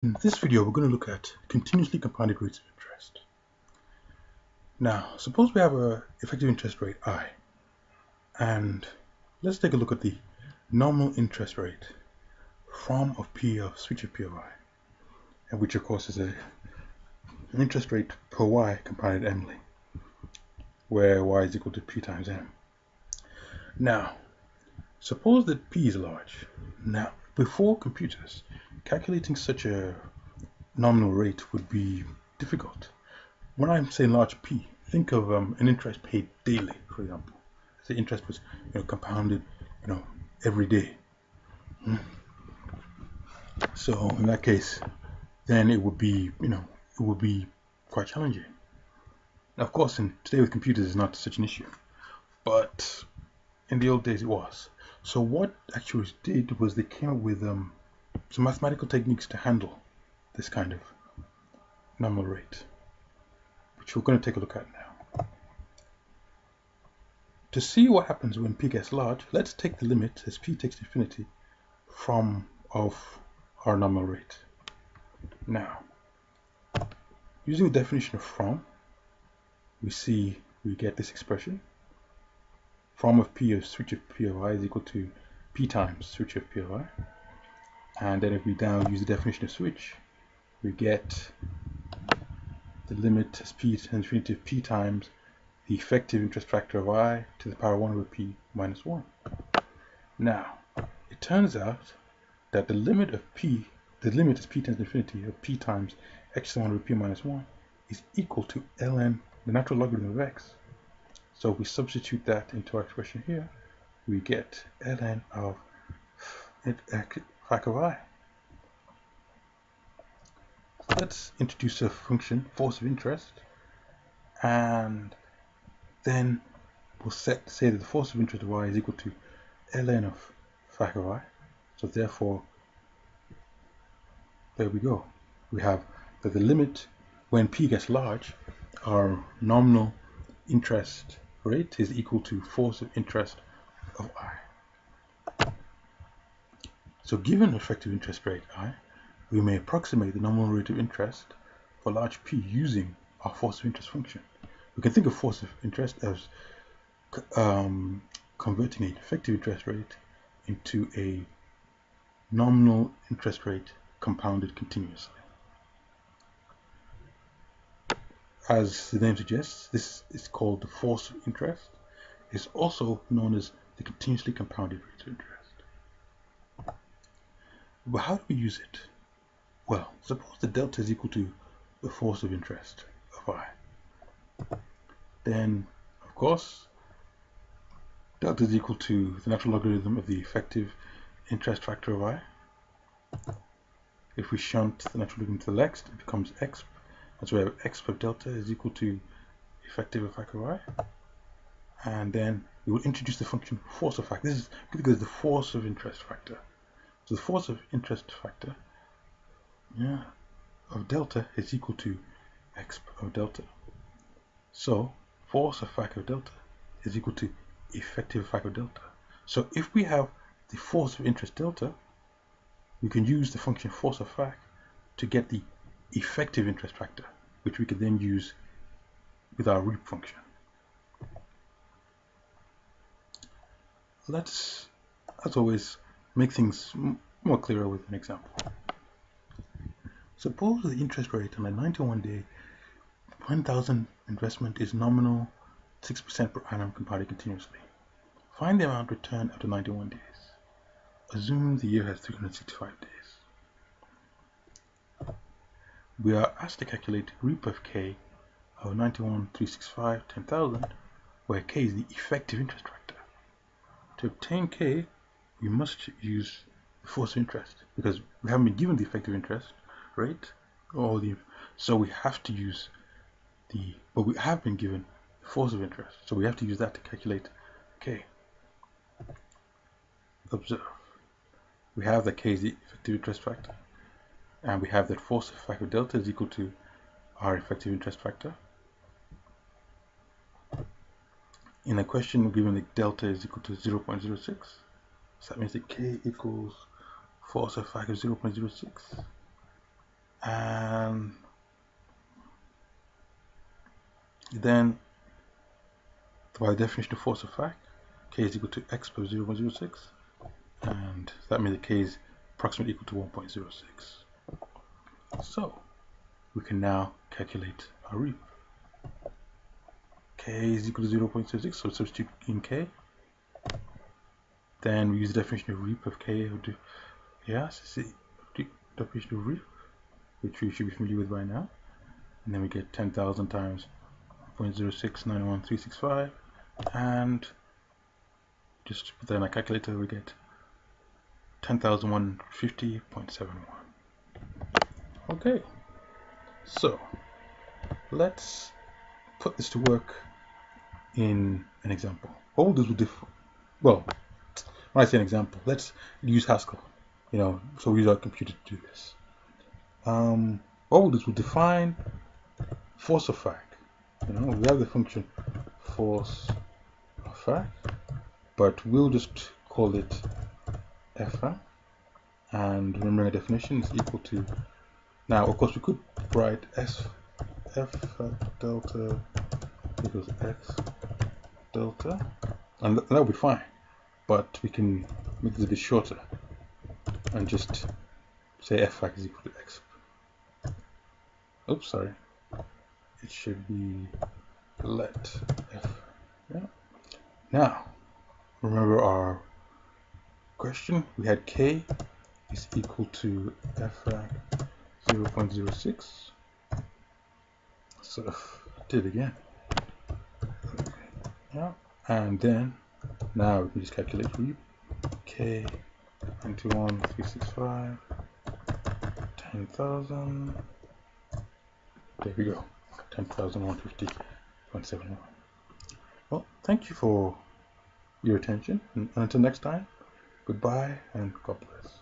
In this video, we're going to look at continuously compounded rates of interest. Now, suppose we have an effective interest rate I, and let's take a look at the nominal interest rate from of P of switch of P of I, and which of course is an interest rate per Y compounded annually, where Y is equal to P times M. Now, suppose that P is large. Now, before computers, calculating such a nominal rate would be difficult. When I'm saying large P, think of an interest paid daily, for example. The interest was compounded every day. So in that case, then it would be quite challenging. Now, of course, today with computers is not such an issue, but in the old days it was. So what actuaries did was they came up with some mathematical techniques to handle this kind of nominal rate, which we're going to take a look at now. To see what happens when P gets large, let's take the limit as P takes to infinity of our nominal rate. Now, using the definition of from, we get this expression. From of P of switch of P of I is equal to P times switch of P of I. And then if we now use the definition of switch, we get the limit as P to infinity of P times the effective interest factor of I to the power 1 over P minus 1. Now, it turns out that the limit as P tends to infinity of P times x to the 1 over P minus 1 is equal to ln, the natural logarithm of x. So if we substitute that into our expression here, we get ln of fac of I. So let's introduce a function, force of interest, and then we'll say that the force of interest of Y is equal to ln of fac of I. So therefore, there we go. We have that the limit, when P gets large, our nominal interest rate is equal to force of interest of I. So given effective interest rate I, we may approximate the nominal rate of interest for large P using our force of interest function. We can think of force of interest as converting an effective interest rate into a nominal interest rate compounded continuously. As the name suggests, this is called the force of interest. It's also known as the continuously compounded rate of interest. But how do we use it? Well, suppose the delta is equal to the force of interest of I. Then, of course, delta is equal to the natural logarithm of the effective interest factor of I. If we shunt the natural logarithm to the left, it becomes x. And so we have x of delta is equal to effective factor of I. And then we will introduce the function force of factor. This is because the force of interest factor. So the force of interest factor of delta is equal to x of delta. So force of fac of delta is equal to effective fac of delta. So if we have the force of interest delta, we can use the function force of fac to get the effective interest factor, which we could then use with our reap function. Let's, as always, make things more clearer with an example. Suppose the interest rate on a 91-day 1,000 investment is nominal 6% per annum compounded continuously. Find the amount returned after 91 days. Assume the year has 365 days. We are asked to calculate reap of K of 91,365 10,000, where K is the effective interest factor. To obtain K, we must use the force of interest because we haven't been given the effective interest rate, so we have to use but we have been given the force of interest, so we have to use that to calculate K. Observe. We have that K is the effective interest factor, and we have that force of fac of delta is equal to our effective interest factor. In the question, we're given that delta is equal to 0.06, so that means that K equals force of fac of 0.06. Then, by the definition of force of fact, k is equal to x plus 0.06, and that means that k is approximately equal to 1.06. So we can now calculate our reap. K is equal to 0.06, so substitute in k. Then we use the definition of reap of k. Yes, it's the definition of reap, which we should be familiar with by now. And then we get 10,000 times 0.0691365, and just put that in our calculator, we get 10,150.71. Okay, so let's put this to work in an example. What we'll do is well, when I say an example, let's use Haskell, so we use our computer to do this. What we'll do is we'll define force of fact. We have the function force of fact, but we'll just call it f, and remembering a definition is equal to, now of course we could write f delta equals x delta, and that would be fine, but we can make this a bit shorter and just say f is equal to x. Oops, sorry, it should be let f. Yeah. Now remember our question, we had k is equal to f 0.06. So did it again. Yeah, and then now we can just calculate reap. K into 1,365, 10,000. There we go, 10,150.71. Well, thank you for your attention, and until next time, goodbye and God bless.